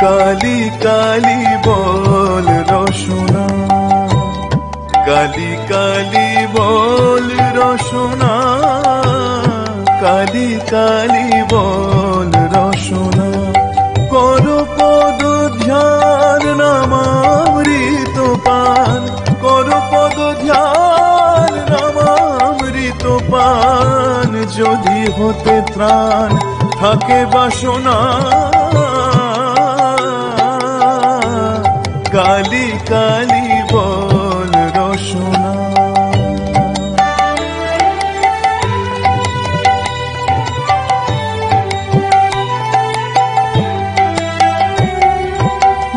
কালি কালি বল রসনা, কালি কালি বল রসনা, কালি কালি বল রসনা। কর পদ ধ্যান নামামৃত পান, কর পদ ধ্যান নামামৃত পান। যদি হতে ত্রাণ থাকে বাসনা, কালি কালি বল রসনা।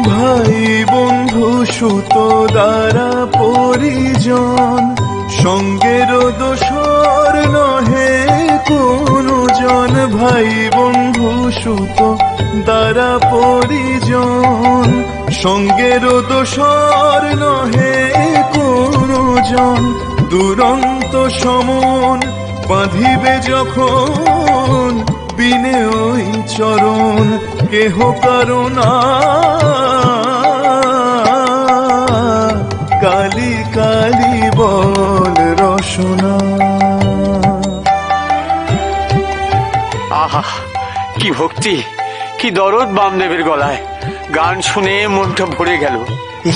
ভাই বন্ধু সুত দ্বারা পরিজন, সঙ্গের দোসর নহে কোনো জন। ভাই বন্ধু সুত দ্বারা পরিজন, সঙ্গের দোসর নহে কোনো জন। দুরন্ত সমন বাঁধিবে যখন, বিনে ওই চরণ কেহ কারণা, কালি কালি বল রসনা। আহা, কি ভক্তি, কি দরদ বামদেবের গলায়। গান শুনে মনটা ভরে গেল।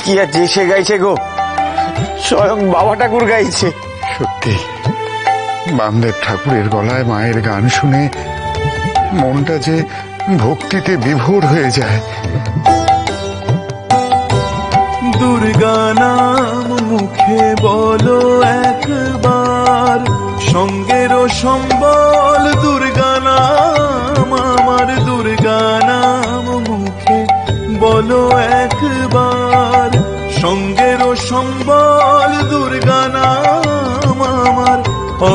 কি আর যে সে গাইছে গো, স্বয়ং বাবা ঠাকুর গাইছে। সত্যি বামদেব ঠাকুরের গলায় মায়ের গান শুনে মনটা যে ভক্তিতে বিভোর হয়ে যায়। দুর্গা নাম মুখে বলো একবার, সঙ্গের সম্বল দুর্গা নাম আমার। দুর্গা নাম মুখে বলো একবার, সঙ্গের সম্বল দুর্গা নাম আমার।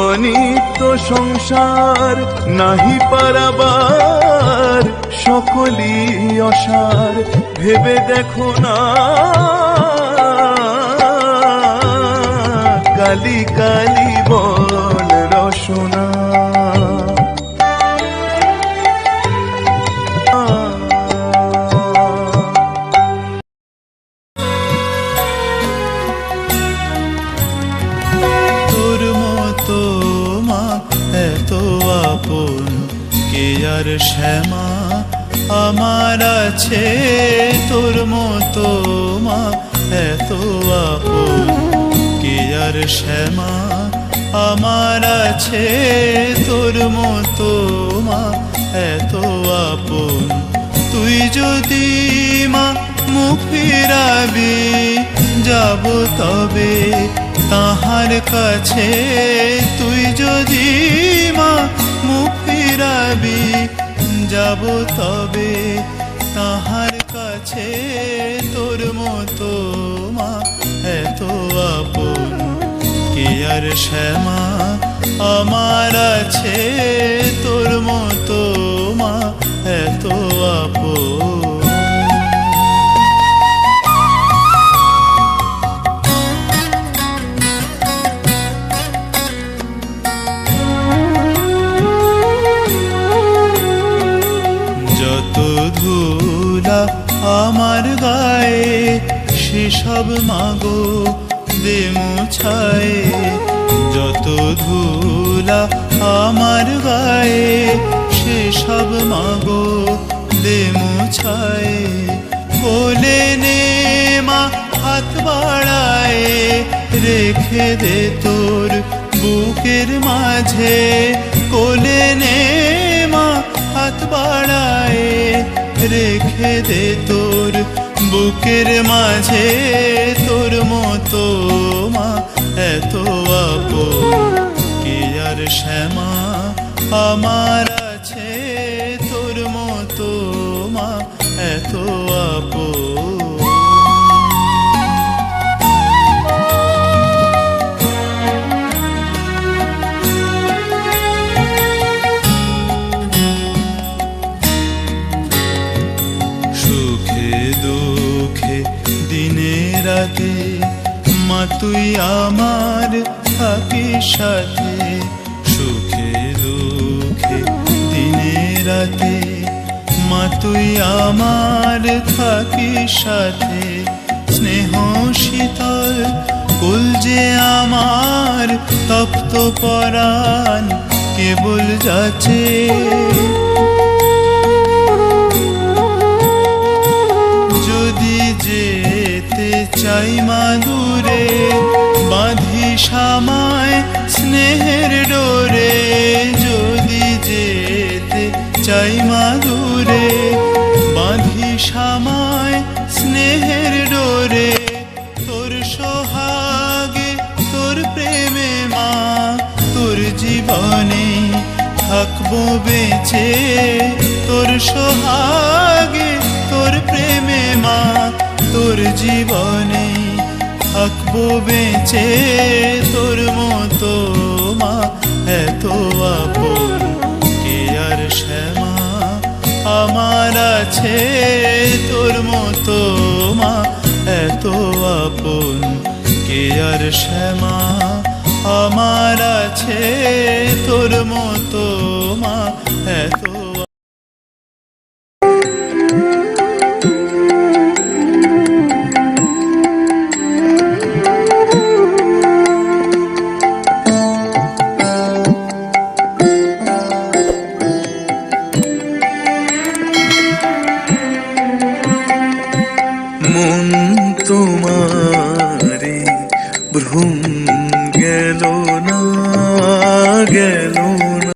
অনিত্য সংসার নাহি পারাবার, সকলই অসার ভেবে দেখো না, কালি কালি বল রসনা। তোর মতো মা এত আপন কে আর শ্যামা আমার আছে। তোর মতো মা এত আপন কে আর শ্যামা আমার আছে। তোর মতো মা এত আপন, তুই যদি মা মুখ ফিরাবি যাব তবে তাহার কাছে। তুই যদি মা মুখ ফিরাবি যাব তবে তাহার কাছে। তোর মতো মা এত আপন কে আর শ্যামা আমার আছে। তোর মতো মা এত আপন। যত ধুলা আমার গায়ে সেসব মাগো দে মুছায়। যত ধুলা আমার গায়ে সেসব মাগো দে মুছায়। কোলে নে মা হাত বাড়ায়, রেখে দে তোর বুকের মাঝে। কোলে নে মা হাত বাড়ায়, রেখে দে তোর বুকের মাঝে। তোর মতো মা এত আপন কে আর শ্যামা আমার আছে। তোর মতো মা এত আপন। রাতে মা তুই আমার থাকিস সাথে। সুখে দুঃখে দিনে রাতে মা তুই আমার থাকিস সাথে, স্নেহ শীতল কুল যে আমার তপ্ত পরাণ কেবল যাচ্ছে। যদি যেতে চাই মাদুরে, বাঁধিস আমায় স্নেহের ডোরে। যদি যেতে চাই মাদুরে, বাঁধিস আমায় স্নেহের ডোরে। তোর সোহাগে তোর প্রেমে মা, তোর জীবনে থাকবো বেঁচে। তোর সোহাগে তোর প্রেমে মা, তোর জীবনে থাকবো বেঁচে। তোর মতো মা এত আপন কে আর শ্যামা আমার আছে। তোর মতো মা এত আপন কে আর শ্যামা আমার আছে। তোর মতো মা এত মন তোমারে ভ্রম গেল না গেল